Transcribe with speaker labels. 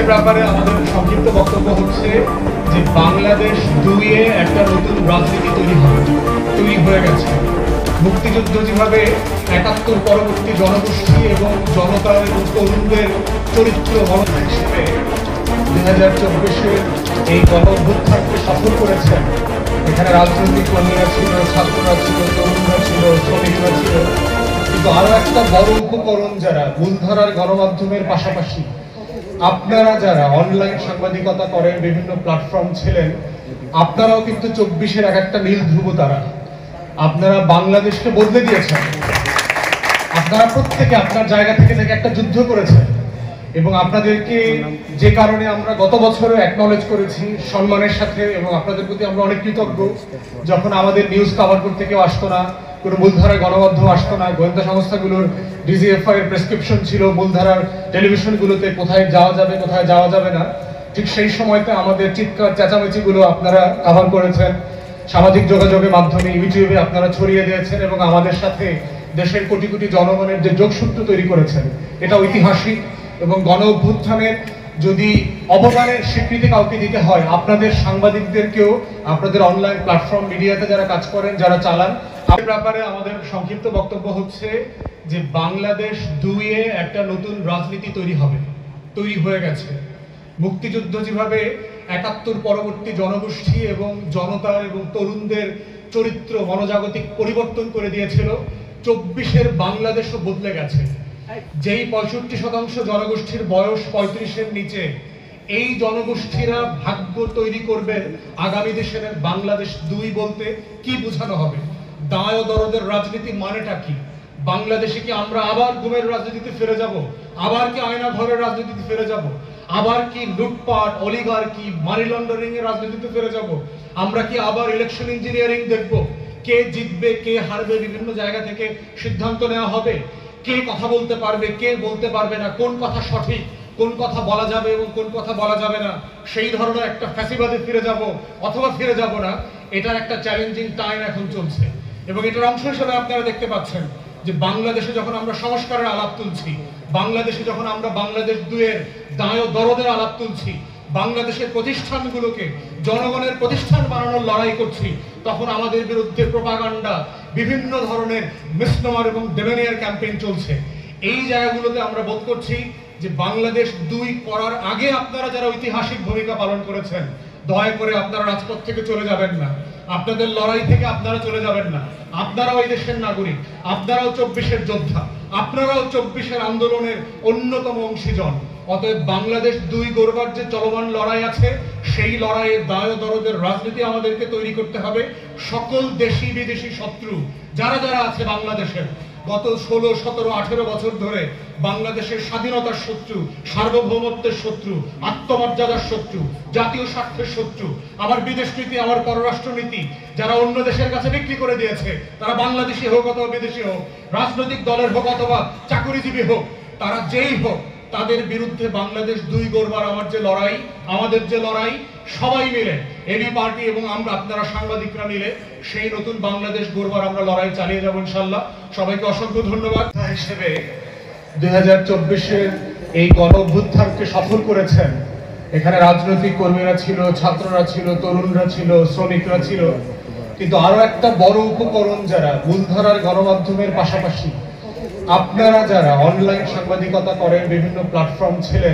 Speaker 1: ব্যাপারে আমাদের সংক্ষিপ্ত বক্তব্য হচ্ছে যে বাংলাদেশ 2-এ একটা নতুন রাজনীতি তৈরি হয়ে গেছে। মুক্তিযুদ্ধ যেভাবে ৭১ পরবর্তী জনগোষ্ঠী এবং জনতা এবং তরুণদের চরিত্র গণনা হিসেবে 2024-এর এই গণ-অভ্যুত্থানকে সফল করেছেন। এখানে রাজনৈতিক কর্মীরা ছিল, ছাত্ররা ছিল, তরুণরা ছিল, শ্রমিকরা ছিল, কিন্তু আরো একটা বড় উপকরণ যারা মূলধারার গণমাধ্যমের পাশাপাশি আপনারা যারা অনলাইন সাংবাদিকতা করেন, বিভিন্ন প্ল্যাটফর্ম ছিলেন, আপনারাও কিন্তু 24-এর এক একটা নীল ধ্রুব তারা। আপনারা বাংলাদেশকে বদলে দিয়েছেন। আপনারা প্রত্যেকে আপনার জায়গা থেকে একটা যুদ্ধ করেছেন এবং আপনাদেরকে যে কারণে আমরা গত বছরও অ্যাকনলেজ করেছি সম্মানের সাথে, এবং আপনাদের প্রতি আমরা অনেক কৃতজ্ঞ। যখন আমাদের নিউজ কভার করতে কেউ আসতো না, কোনো মূলধারার গণমাধ্যম আসতো না, গোয়েন্দা সংস্থাগুলোর ডিজিএফআই এর প্রেসক্রিপশন ছিল মূলধারার টেলিভিশনগুলোতে কোথায় যাওয়া যাবে কোথায় যাওয়া যাবে না, ঠিক সেই সময়তে আমাদের চিৎকার চেঁচামেচিগুলো আপনারা কভার করেছেন। সামাজিক যোগাযোগের মাধ্যমে ইউটিউবে আপনারা ছড়িয়ে দিয়েছেন এবং আমাদের সাথে দেশের কোটি কোটি জনগণের যে যোগসূত্র তৈরি করেছেন, এটা ঐতিহাসিক। এবং গণ অভ্যুত্থানের যদি অবদানের স্বীকৃতি কাউকে দিতে হয়, আপনাদের সাংবাদিকদেরকেও, আপনাদের অনলাইন প্ল্যাটফর্ম মিডিয়াতে যারা কাজ করেন, যারা চালান। এই ব্যাপারে আমাদের সংক্ষিপ্ত বক্তব্য হচ্ছে যে বাংলাদেশ 2-এ একটা নতুন রাজনীতি তৈরি হয়ে গেছে। মুক্তিযুদ্ধ যেভাবে ৭১ পরবর্তী জনগোষ্ঠী এবং জনতা এবং তরুণদের চরিত্র মনোজাগতিক পরিবর্তন করে দিয়েছিল, 24-এর বাংলাদেশও বদলে গেছে। যেই 65% জনগোষ্ঠীর বয়স 35-এর নিচে, এই জনগোষ্ঠীরা ভাগ্য তৈরি করবে আগামী দেশের বাংলাদেশ 2 বলতে কি বোঝানো হবে। দায় ও দরদের রাজনীতি মানেটা কি? বাংলাদেশে কি আমরা আবার গুমের রাজনীতিতে ফিরে যাব? আবার কি আয়না ঘরের রাজনীতিতে ফিরে যাব? আবার কি লুটপাট, অলিগার্কি, মানি লন্ডারিং এর রাজনীতিতে ফিরে যাব? আমরা কি আবার ইলেকশন ইঞ্জিনিয়ারিং দেখব? কে জিতবে কে হারবে বিভিন্ন জায়গা থেকে সিদ্ধান্ত নেওয়া হবে। কে কথা বলতে পারবে কে বলতে পারবে না, কোন কথা সঠিক, কোন কথা বলা যাবে এবং কোন কথা বলা যাবে না, সেই ধরনের একটা ফ্যাসিবাদে ফিরে যাব অথবা ফিরে যাব না, এটার একটা চ্যালেঞ্জিং টাইম এখন চলছে। এবং এটার অংশ হিসেবে আপনারা দেখতে পাচ্ছেন যে বাংলাদেশে যখন আমরা সংস্কারের আলাপ তুলছি, বাংলাদেশে যখন আমরা বাংলাদেশ 2-এর দায় ও দরদের আলাপ তুলছি, বাংলাদেশের প্রতিষ্ঠানগুলোকে জনগণের প্রতিষ্ঠান বানানোর লড়াই করছি, তখন আমাদের বিরুদ্ধে প্রোপাগান্ডা, বিভিন্ন ধরনের মিসনোমার এবং ডেমেনিয়ার ক্যাম্পেইন চলছে। এই জায়গাগুলোতে আমরা বোধ করছি যে বাংলাদেশ 2 করার আগে আপনারা যারা ঐতিহাসিক ভূমিকা পালন করেছেন, দয়া করে আপনারা রাজপথ থেকে চলে যাবেন না, আপনাদের লড়াই থেকে আপনারা চলে যাবেন না। আপনারাও এই দেশের নাগরিক, আপনারাও 24-এর যোদ্ধা, আপনারাও 24-এর আন্দোলনের অন্যতম অংশীজন। অতএব বাংলাদেশ 2 গড়বার যে চলমান লড়াই আছে, সেই লড়াইয়ে দায় ও দরদের রাজনীতি আমাদেরকে তৈরি করতে হবে। সকল দেশি বিদেশি শত্রু যারা যারা আছে বাংলাদেশের, গত 16, 17, 18 বছর ধরে বাংলাদেশের স্বাধীনতার শত্রু, সার্বভৌমত্বের শত্রু, আত্মমর্যাদার শত্রু, জাতীয় স্বার্থের শত্রু, আমার বিদেশ নীতি, আমার পররাষ্ট্রনীতি যারা অন্য দেশের কাছে বিক্রি করে দিয়েছে, তারা বাংলাদেশি হোক অথবা বিদেশি হোক, রাজনৈতিক দলের হোক অথবা চাকুরিজীবী হোক, তারা যেই হোক, তাদের বিরুদ্ধে বাংলাদেশ 2 গড়বার আমাদের যে লড়াই, সবাই মিলে, এবি পার্টি এবং আমরা, আপনারা সাংবাদিকরা মিলে সেই নতুন বাংলাদেশ গড়বার আমরা লড়াই চালিয়ে যাব ইনশাআল্লাহ। সবাইকে অসংখ্য ধন্যবাদ। হিসেবে 2024-এর এই গণ অভ্যুত্থানকে সফল করেছেন। এখানে রাজনৈতিক কর্মীরা ছিল, ছাত্ররা ছিল, তরুণরা ছিল, শ্রমিকরা ছিল, কিন্তু আরো একটা বড় উপকরণ যারা মূলধারার গণমাধ্যমের পাশাপাশি আপনারা যারা অনলাইন সাংবাদিকতা করেন, বিভিন্ন প্ল্যাটফর্ম ছিলেন,